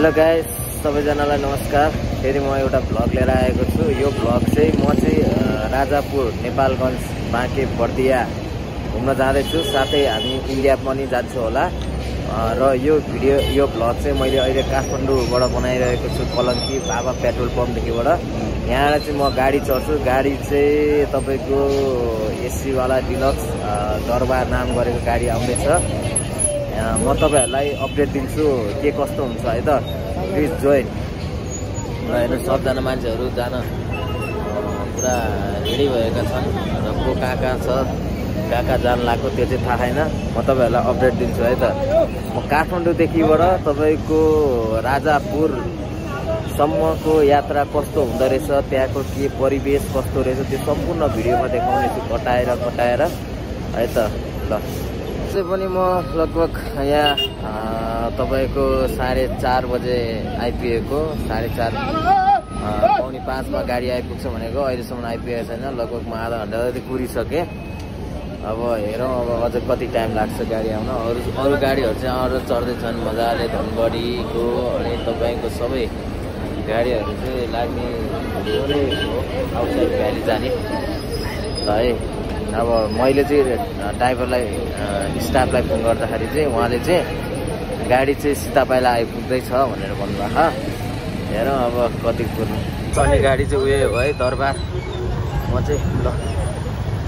Hello guys, सबैजनालाई नमस्कार। फेरि म एउटा भ्लग लिएर आएको छु। यो भ्लग चाहिँ म चाहिँ राजापुर, नेपालगञ्ज, बाँके बर्दिया घुम्न जाँदैछु। साथै हामी इन्डिया पनि जान्छौँ होला। र यो भ्लग चाहिँ मैले अहिले काठमाडौँबाट बनाइरहेको छु, कलङ्की बाबा पेट्रोल पम्पदेखिबाट। यहाँ चाहिँ म गाडी चढ्छु। गाडी चाहिँ तपाईँको एसीवाला डिलक्स दरबार नाम गरेको गाडी आउँदैछ। म तपाईहरुलाई अपडेट दिन्छु के कस्तो हुन्छ है त। Please join. र हेर्नु सबजना मान्छेहरू जान पुरा रेडी भएका छन् र को कहाँ छ, कहाँ जान लाग्यो त्यो चाहिँ थाहा छैन। म तपाईहरुलाई अपडेट दिन्छु है त। म काठमाडौँदेखिबाट तपाईको राजापुरसम्मको यात्रा कस्तो हुँदो रहेछ, त्यहाँको के परिवेश कस्तो रहेछ त्यो सम्पूर्ण भिडियोमा देखाउने छु कटाएर है त। ल पनि म लगभग यहाँ तपाईको 4:30 बजे आइपुगेको। 4:30 पौनी 5मा गाडी आइपुग्छ भनेको, अहिलेसम्म आइपुगेको छैन। लगभग म आधा घन्टा जति कुरिसकेँ। अब हेरौँ अब अझ कति टाइम लाग्छ गाडी आउन। अरू गाडीहरू चाहिँ आएर चढ्दैछन् मजाले, धनगढीको अनि तपाईँको सबै गाडीहरू चाहिँ लाग्ने हो आउटसाइड भ्याली जाने ल है। अब मैले चाहिँ ड्राइभरलाई स्टाफलाई फोन गर्दाखेरि चाहिँ उहाँले चाहिँ गाडी चाहिँ सीता पाइला आइपुग्दैछ भनेर भन्नुभएको। हेरौँ अब कति कुर्नु चढ्ने गाडी चाहिँ उयो हो है, दरबार। म चाहिँ ल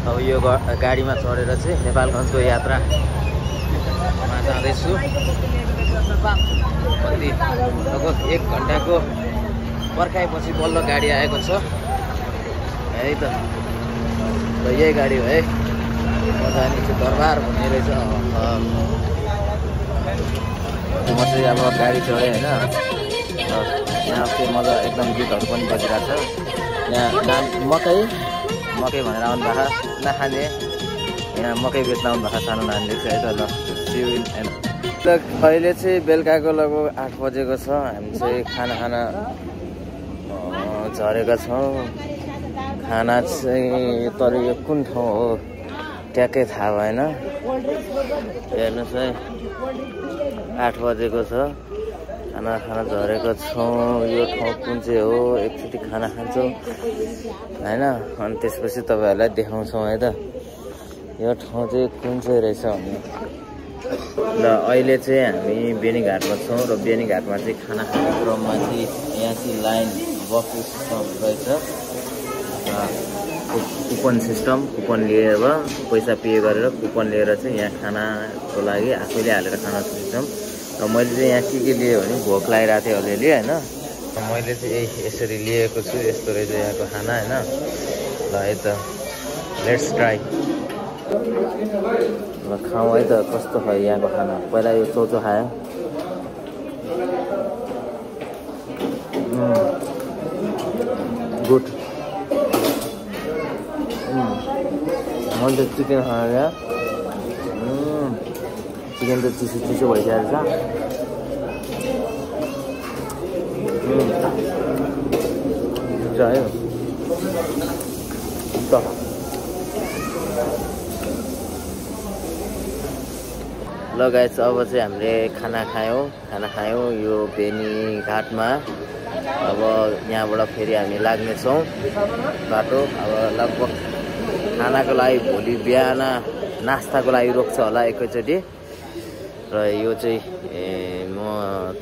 अब यो गाडीमा चढेर चाहिँ नेपालगञ्जको यात्रामा जाँदैछु। कति लगभग 1 घन्टाको पर्खाएपछि बल्ल गाडी आएको छ है त। यही गाडी हो है, म जाने चाहिँ दरबार भन्ने रहेछ। म चाहिँ अब गाडी चढेँ होइन। यहाँ चाहिँ मजा एकदम गीतहरू पनि बजिरहेको छ। यहाँ नाम मकै भनेर आउनु भएको नखाने, यहाँ मकै बेच्न आउनु भएको सानो नानीले चाहिँ है त। ल अहिले चाहिँ बेलुकाको लगभग 8 बजेको छ। हामी चाहिँ खाना झरेका छौँ। खाना चाहिँ तर यो कुन ठाउँ हो ट्याक्कै थाहा भएन। हेर्नुहोस् है 8 बजेको छ। खाना झरेको छौँ। यो ठाउँ कुन चाहिँ हो एकचोटि खाना खान्छौँ होइन, अनि त्यसपछि तपाईँहरूलाई देखाउँछौँ है त यो ठाउँ चाहिँ कुन चाहिँ रहेछ भने। र अहिले चाहिँ हामी बेनीघाटमा छौँ र बेनीघाटमा चाहिँ खाना खाने क्रममा चाहिँ यहाँ चाहिँ लाइन बफे सिस्टम रहेछ। कुपन सिस्टम, कुपन लिएर पैसा पे गरेर कुपन लिएर चाहिँ यहाँ खानाको लागि आफैले हालेर खाना सिस्टम। र मैले चाहिँ यहाँ के लिएँ भने भोक लागिरहेको थियो अलिअलि होइन। मैले चाहिँ यसरी लिएको छु। यस्तो रहेछ यहाँको खाना होइन। ल है त लेट्स ट्राई। ल खाउँ है त कस्तो भयो यहाँको खाना। पहिला यो चौचो खायो। गुड। मैले त चिकन खाएर चिकन त चिसो भइसकेको छ। आयो त ल गाइस, अब चाहिँ हामीले खाना खायौँ यो बेनीघाटमा। अब यहाँबाट फेरि हामी लाग्नेछौँ बाटो। अब लगभग खानाको लागि भोलि बिहान नास्ताको लागि रोक्छ होला एकैचोटि। र यो चाहिँ म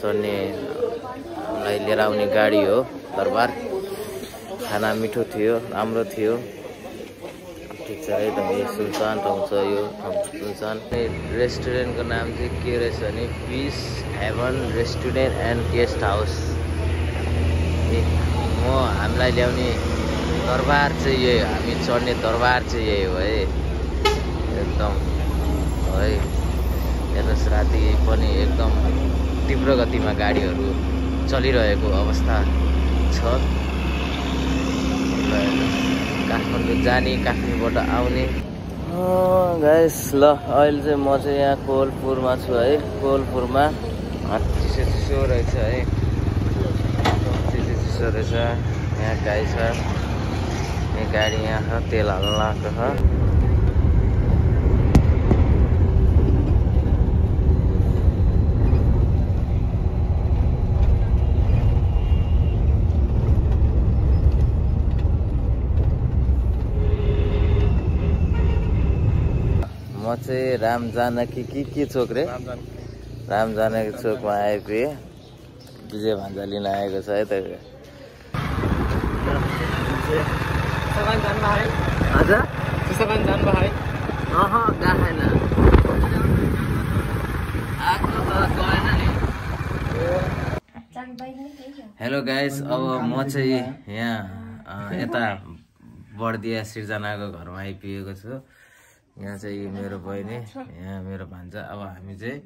चढ्नेलाई लिएर आउने गाडी हो दरबार। खाना मिठो थियो, राम्रो थियो, ठिक छ है त। यो सुनसान ठाउँ छ, यो सुनसान। रेस्टुरेन्टको नाम चाहिँ के रहेछ भने peace haven restaurant and guest house. हामीलाई ल्याउने दरबार चाहिँ यही हो, हामी चढ्ने दरबार चाहिँ यही हो है एकदम है। हेर्नुहोस् राति पनि एकदम तीव्र गतिमा गाडीहरू चलिरहेको अवस्था छ। काठमाडौँ जाने, काठमाडौँबाट आउने गाइस। ल अहिले चाहिँ म चाहिँ यहाँ कोलपुरमा छु है। कोलपुरमा चिसो रहेछ है, चिसो रहेछ। यहाँ गाई छ, यहाँ गाडी यहाँ छ, तेल हाल्न लागेको छ। चाहिँ राम जानकी के चोक रे राम जानकी चोकमा आइपुगे विजय भान्जा लिन आएको छ है त हेलो गाइस अब म चाहिँ यहाँ यता बर्दिया सिर्जनाको घरमा आइपुगेको छु यहाँ चाहिँ मेरो बहिनी यहाँ मेरो भान्जा अब हामी चाहिँ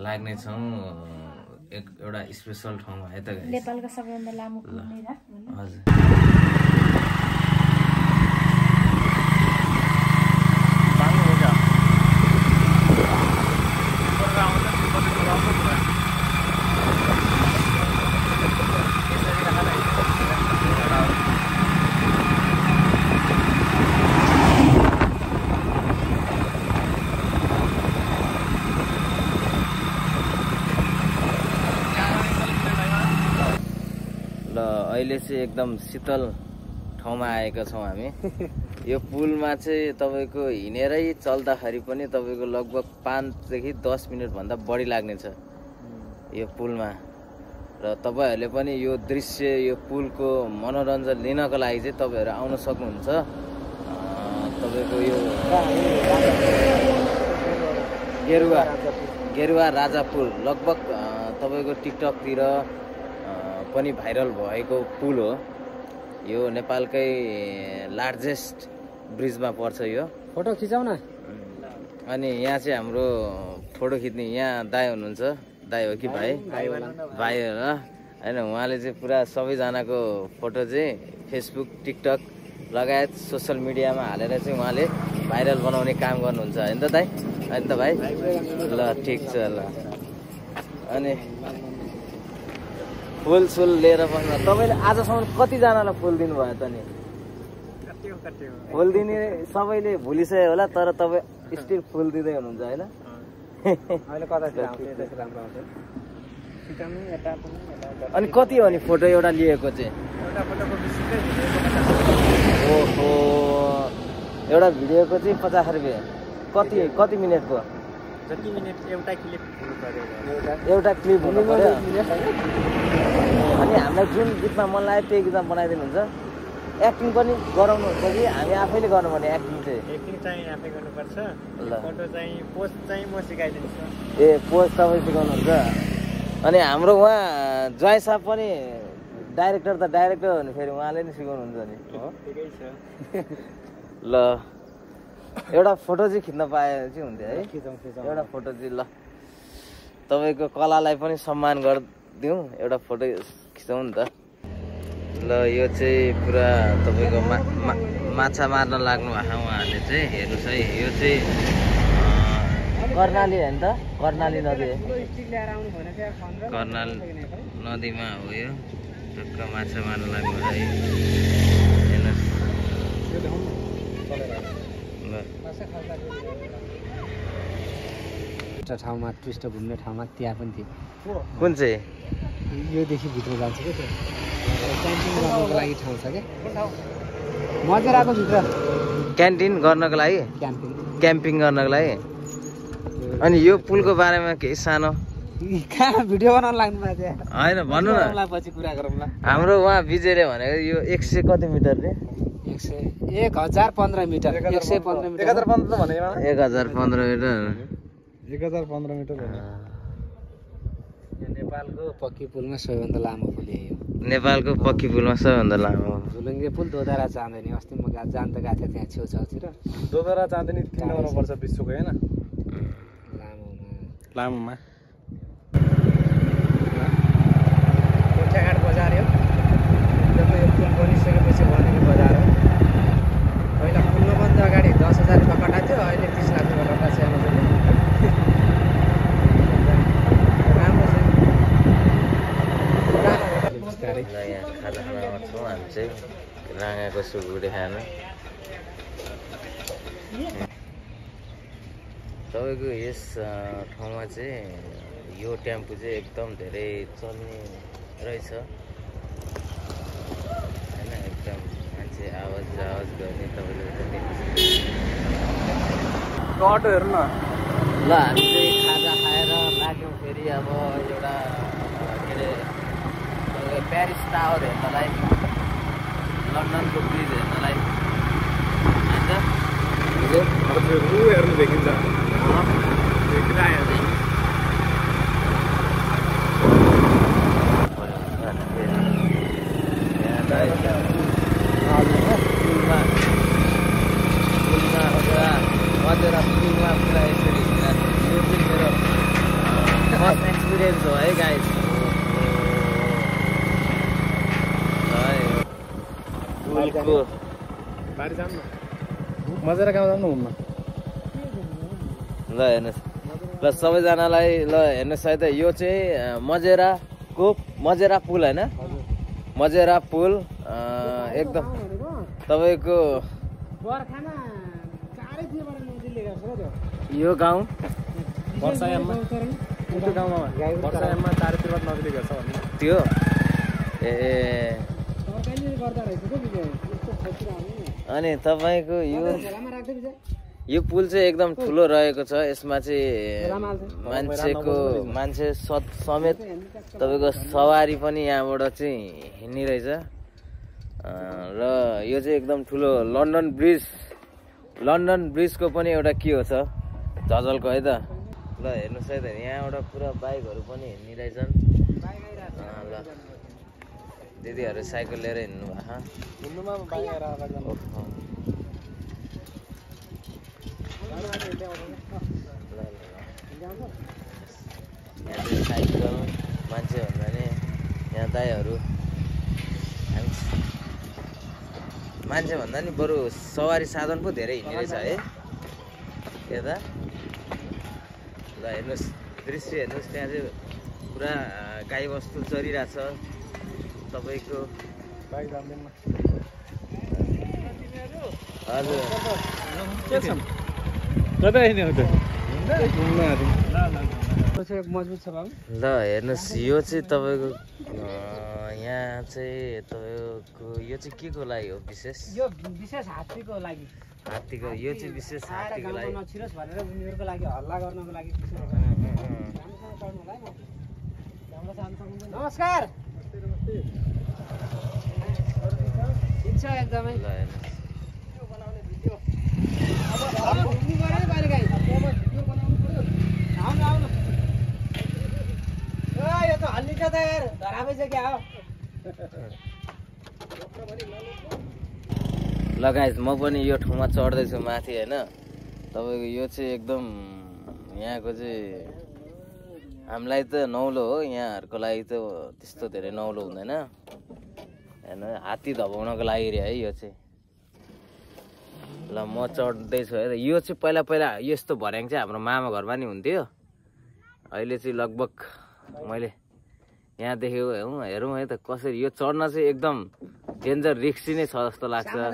लाग्ने छौँ एउटा स्पेशल ठाउँमा है त गाइस नेपालको सबैभन्दा लामो पुल हजुर अहिले चाहिँ एकदम शीतल ठाउँमा आएका छौँ हामी यो पुलमा चाहिँ तपाईँको हिँडेरै चल्दाखेरि पनि तपाईँको लगभग 5 देखि 10 मिनट भन्दा बढी लाग्ने छ यो पुलमा र तपाईहरुले पनि यो दृश्य यो पुलको मनोरञ्जन लिनको लागि चाहिँ तपाईहरु आउन सक्नुहुन्छ तपाईको यो गेरुवा राजा पुल लगभग तपाईको टिकटक तिर पनि भाइरल भएको पुल हो यो नेपालकै लार्जेस्ट ब्रिजमा पर्छ यो फोटो खिचाउ न अनि यहाँ चाहिँ हाम्रो फोटो खिच्ने यहाँ दाइ हुनुहुन्छ दाइ हो कि भाइ भाइ हो हैन उहाँले चाहिँ पुरा सबैजनाको फोटो चाहिँ फेसबुक टिकटक लगायत सोशल मिडियामा हालेर चाहिँ उहाँले भाइरल बनाउने काम गर्नुहुन्छ हैन त दाइ हैन त भाइ ल ठीक छ ल अनि फुल सुल लिएर बस्नु तपाईले आजसम्म कति जनालाई फुल दिनु भयो त नि फुल दिने सबैले भुलिसक्यो होला तर तपाई स्टिल फुल दिँदै हुनुहुन्छ हैन अहिले कता राम्रो आउँछ सिकाउनु एटा पनि अनि कति हो नि फोटो एउटा लिएको चाहिँ एउटा फोटोको 20 ओहो एउटा भिडियोको चाहिँ 50 रुपैयाँ कति मिनेटको जति मिनेट एउटा क्लिप हुनु पर्यो एउटा क्लिप हुनु पर्यो अनि हामीलाई जुन गीतमा मन लाग्यो त्यही गीतमा बनाइदिनुहुन्छ एक्टिङ पनि गराउनुहुन्छ कि हामी आफैले गर्नुपर्ने एक्टिङ चाहिँ आफै गर्नुपर्छ फोटो चाहिँ पोस्ट चाहिँ म सिकाइदिन्छु ए पोस्ट तपाईँ सिकाउनुहुन्छ अनि हाम्रो उहाँ जय साहब पनि डाइरेक्टर त डाइरेक्टर हो नि फेरि उहाँले नि सिकाउनुहुन्छ नि हो ठिकै छ ल एउटा फोटो चाहिँ खिच्न पाए चाहिँ हुन्थ्यो है खिचौँ एउटा फोटो चाहिँ ल तपाईँको कलालाई पनि सम्मान गरिदिउँ एउटा फोटो खिचौँ नि त ल यो चाहिँ पुरा तपाईँको माछा मार्न लाग्नु भएको उहाँहरूले चाहिँ हेर्नुहोस् है यो चाहिँ कर्णाली होइन त कर्णाली नदी कर्णाली नदीमा हो यो टक्क माछा मार्न लाग्नु है हेर्नुहोस् एउटा ठाउँमा ट्विस्ट घुम्ने ठाउँमा त्यहाँ पनि थियो कुन चाहिँ योदेखि भित्र जान्छ क्या त्यो क्यान्टिन गर्नको लागि ठाउँ छ क्या मजा आएको भित्र क्यान्टिन गर्नको लागि क्याम्पिङ गर्नको लागि अनि यो पुलको बारेमा केही सानो कहाँ भिडियो बनाउन लाग्नु भएको होइन भन्नु न पछि कुरा गरौँला हाम्रो उहाँ विजयले भनेको यो 100 कति मिटर रे 1015 मिटर 115 मिटर 1015 भनेको 1015 मिटर 1015 मिटर नेपालको पक्की पुलमा सबैभन्दा लामो पुल यही हो नेपालको पक्की पुलमा सबैभन्दा लामो झुलुङ्गे पुल दोधारा चाँदनी अस्ति म जान त गएको थिएँ त्यहाँ छेउछाउतिर दोधारा चाँदनी 3 नम्बरमा पर्छ विश्वको हैन लामोमा गोठाघाट बजार हो एकदमै यो पुल बनिसकेपछि बनेको बजार हो पहिला पुल नबन्दा अगाडि 10,000 रुपियाँ कटाएको थियो अहिले 30 लाख रुपियाँ कटाएको छ एमाजोनले यहाँ खाजा खानामा छौँ हामी चाहिँ राँगाको सुकुटी खान तपाईँको यस ठाउँमा चाहिँ यो टेम्पो चाहिँ एकदम धेरै चल्ने रहेछ होइन एकदम मान्छे आवाज गर्ने तपाईँले टटो हेर्नु न। ल हामी चाहिँ खाजा खाएर लाग्यौँ फेरि अब एउटा के अरे प्यारिस टावर हेर्नलाई, लन्डनको ब्रिज हेर्नलाई। हेर्नु देखिन्छ। मजेरा पुलमा पुरा यसरी यो चाहिँ मेरो फर्स्ट एक्सपिरियन्स हो है गाइस। पुलको बारी जानु न, मजेरा गाउँ जानु घुम्न। ल हेर्नुहोस्, ल सबैजनालाई ल हेर्नुहोस् है त, यो चाहिँ मजेरा पुल होइन, मजेरा पुल एकदम तपाईँको यो गाउँ वर्षायाममा त्यो गाउँमा वर्षायाममा चारैतिरबाट नदीले घेर्छ भन्ने त्यो अनि तपाईँको यो पुल चाहिँ एकदम ठुलो रहेको छ। यसमा चाहिँ मान्छे समेत तपाईँको सवारी पनि यहाँबाट चाहिँ हिँड्ने रहेछ। र यो चाहिँ एकदम ठुलो लन्डन ब्रिजको पनि एउटा के हो छ झझल्को है त। ल हेर्नुहोस् है त, यहाँबाट पुरा बाइकहरू पनि हिँड्ने रहेछन्। ल दिदीहरू साइकल लिएर हिँड्नु भएको। यहाँ चाहिँ साइकल मान्छे भन्दा नि यहाँ दाइहरू मान्छे भन्दा नि बरु सवारी साधन पो धेरै हिँड्ने रहेछ है यता। ल हेर्नुहोस् दृश्य हेर्नुहोस्, त्यहाँ चाहिँ पुरा गाईबस्तु चरिरहेछ तपाईँको। हजुर मजबुत छ बाबु। ल हेर्नुहोस्, यो चाहिँ तपाईँको यहाँ चाहिँ तपाईँको यो चाहिँ के को लागि हो विशेष? यो विशेष हात्तीको लागि। हात्तीको यो चाहिँ विशेष हात्तीको लागि नछिरोस् भनेर उनीहरूको लागि हल्ला गर्नको लागि। नमस्कार, ठिक छ एकदमै। ल हेर्नुहोस्, यो त हल्लिन्छ त यार, धराबै छ क्या हो। ल गाइस म पनि यो ठाउँमा चढ्दैछु माथि होइन। तपाईँको यो चाहिँ एकदम यहाँको चाहिँ हामीलाई त नौलो हो, यहाँहरूको लागि त त्यस्तो धेरै नौलो हुँदैन होइन। हात्ती धपाउनको लागि रे है यो चाहिँ। ल म चढ्दैछु है। यो चाहिँ पहिला यस्तो भर्याङ चाहिँ हाम्रो मामा घरमा नि हुन्थ्यो। अहिले चाहिँ लगभग मैले यहाँ देखेको हेरौँ है त कसरी। यो चढ्न चाहिँ एकदम डेन्जर रिक्सी नै छ जस्तो लाग्छ है।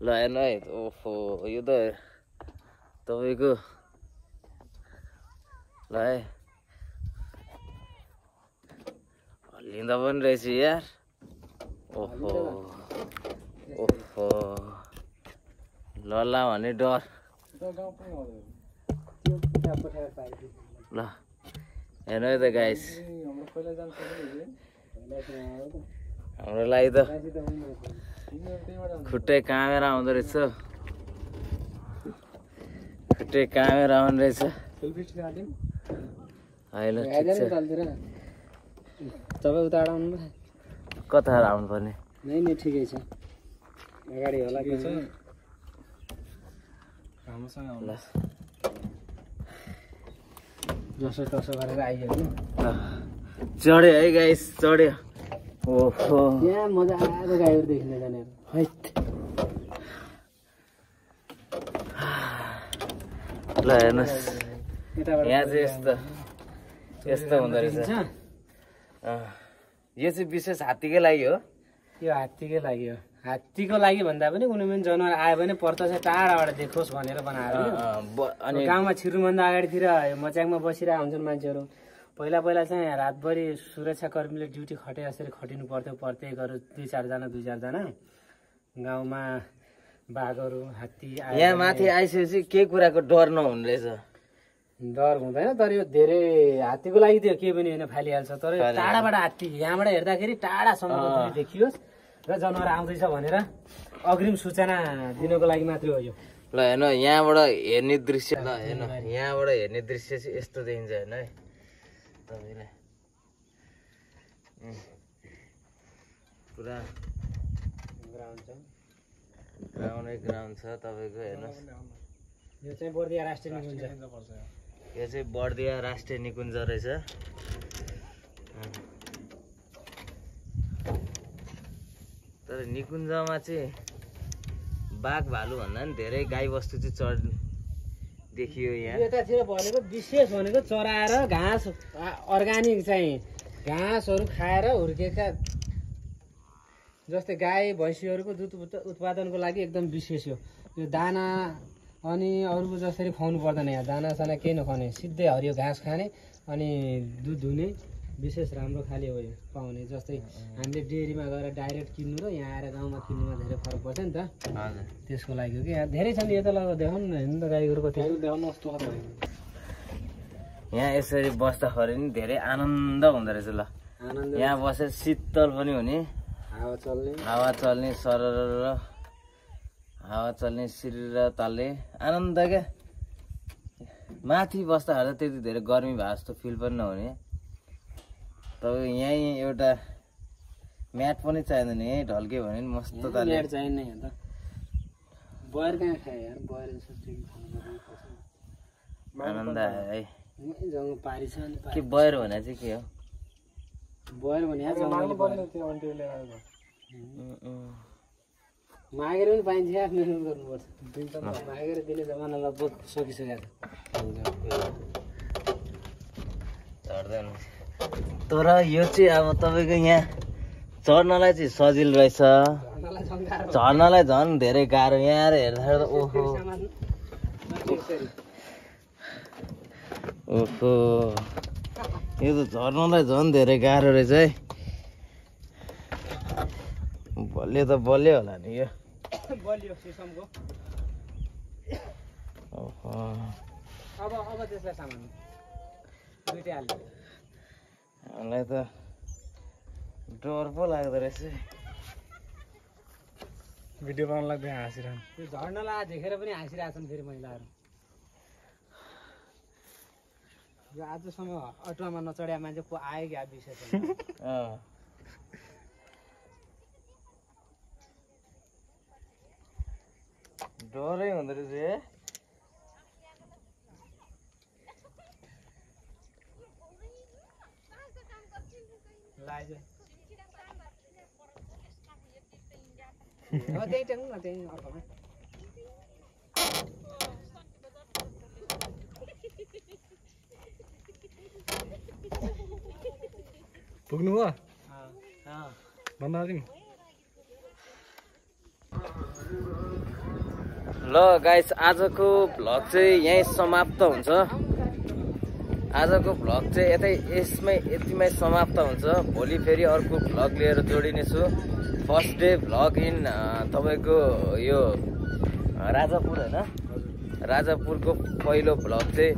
ल हेर्नु है, ओहो यो त तपाईँको ल है हल्लिँदा पनि रहेछ यार। ओहो ओहो लल्ला भन्ने डर। ल हेर्नु है त गाइस, हाम्रो लागि त खुट्टै कामेर आउँदो रहेछ, खुट्टै कामेर आउने रहेछ। होइन ठिक छ, तपाईँ उता आउनु कता आउनु पर्ने? नै ठिकै छ, अगाडि होला के छ राम्रोसँग ल जसो तसो गरेर आइयो नि। चढ्यो है गाइस, चढ्यो। ओहो यहाँ मजाको गाईहरू देखिँदै जाने। ल हेर्नुहोस् यहाँ चाहिँ यस्तो हुँदो रहेछ। यो चाहिँ विशेष हात्तीकै लागि हो। यो हात्तीकै लागि हो। हात्तीको लागि भन्दा पनि कुनै पनि जनावर आयो भने प्रत्यक्ष टाढाबाट देखोस् भनेर बनाएर अनि गाउँमा छिर्नुभन्दा अगाडितिर मच्याङमा बसिरहेको हुन्छन् मान्छेहरू। पहिला चाहिँ रातभरि सुरक्षाकर्मीले ड्युटी खटे यसरी खटिनु पर्थ्यो। प्रत्येकहरू दुई चारजना गाउँमा बाघहरू हात्ती यहाँ माथि आइसकेपछि केही कुराको डर नहुने रहेछ। डर हुँदैन, तर यो धेरै हात्तीको लागि त्यो केही पनि होइन, फालिहाल्छ। तर टाढाबाट हात्ती यहाँबाट हेर्दाखेरि टाढासम्म देखियोस् र जनावर आउँदैछ भनेर अग्रिम सूचना दिनको लागि मात्रै हो यो। ल हेर्नु यहाँबाट हेर्ने दृश्य, ल हेर्नु यहाँबाट हेर्ने दृश्य चाहिँ यस्तो देखिन्छ हेर्नु है तपाईँलाई, पुरा ग्राउन्ड छ तपाईँको। हेर्नुहोस् यो चाहिँ बर्दिया राष्ट्रिय निकुञ्ज, यो चाहिँ बर्दिया राष्ट्रिय निकुञ्ज रहेछ। तर निकुञ्जमा चाहिँ बाघ भालु भन्दा पनि धेरै गाई बस्तु चाहिँ चढ देखियो यहाँ। यतातिर भनेको विशेष भनेको चराएर घाँस अर्ग्यानिक चाहिँ घाँसहरू खाएर हुर्केका, जस्तै गाई भैँसीहरूको दुध उत्पादनको लागि एकदम विशेष हो यो दाना। अनि अरूको जसरी खुवाउनु पर्दैन, यहाँ दानासाना केही नखाने, सिधै हरियो घाँस खाने अनि दुध दुहुने विशेष राम्रो खाले हो यो पाउने। जस्तै हामीले डेरीमा गएर डाइरेक्ट किन्नु र यहाँ आएर गाउँमा किन्नुमा धेरै फरक पर्छ नि त, त्यसको लागि हो कि। यहाँ धेरै छन्, यता लगाएर देखाउनु न, हेर्नु त गाईगोरुको त्यो देखाउनु कस्तो छ। यहाँ यसरी बस्दाखेरि नि धेरै आनन्द हुँदो रहेछ। ल आनन्द यहाँ बसेर शीतल पनि हुने, हावा चल्ने सरर हावा चल्ने शरीर ताल्ने आनन्द क्या। माथि बस्दाखेरि त त्यति धेरै गर्मी भए जस्तो फिल पनि नहुने। तपाईँ यहीँ एउटा म्याट पनि चाहिँदैन, यहीँ ढल्क्यो भने नि मस्त म्याट चाहिँदैन। यहाँ त बयर कहाँ खायो यार, बयर आनन्द आयो है। जङ्गल पारी छ नि, के बयर भने चाहिँ के हो? बयर भने मागेर पनि पाइन्छ यार, मेहनत गर्नुपर्छ। मागेर दिने जमाना लगभग सकिसकेको चढ्दैन। तर यो चाहिँ अब तपाईँको यहाँ चढ्नलाई चाहिँ सजिलो रहेछ, झर्नलाई झन् धेरै गाह्रो। यहाँ आएर हेर्दाखेरि त ओहो ओहो, यो त झर्नलाई झन् धेरै गाह्रो रहेछ है। बलियो त बलियो होला नि यो, बलियो सिसमको। ओहो अब त्यसलाई सामान दुइटै हाल्यो। हामीलाई त डर पो लाग्दो रहेछ। भिडियो बनाउन लाग्दै हाँसिरहनु, त्यो झर्नलाई देखेर पनि हाँसिरहेछन् फेरि महिलाहरू। यो आजसम्म अटोमा नचढ्या मान्छे को आयो क्या विषय डरै हुँदो रहेछ। त्यही टेक्नु न, त्यही अटोमा। पुग्नु भयो भन्दा नि। ल गाइस, आजको भ्लग चाहिँ यहीँ समाप्त हुन्छ। आजको भ्लग चाहिँ यतिमै समाप्त हुन्छ। भोलि फेरि अर्को भ्लग लिएर जोडिनेछु। फर्स्ट डे भ्लग इन तपाईँको यो राजापुर होइन, राजापुरको पहिलो भ्लग चाहिँ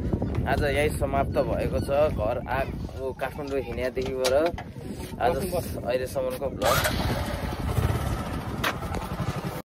आज यहीँ समाप्त भएको छ। घर आएको काठमाडौँ हिँड्यादेखिबाट आज अहिलेसम्मको भ्लग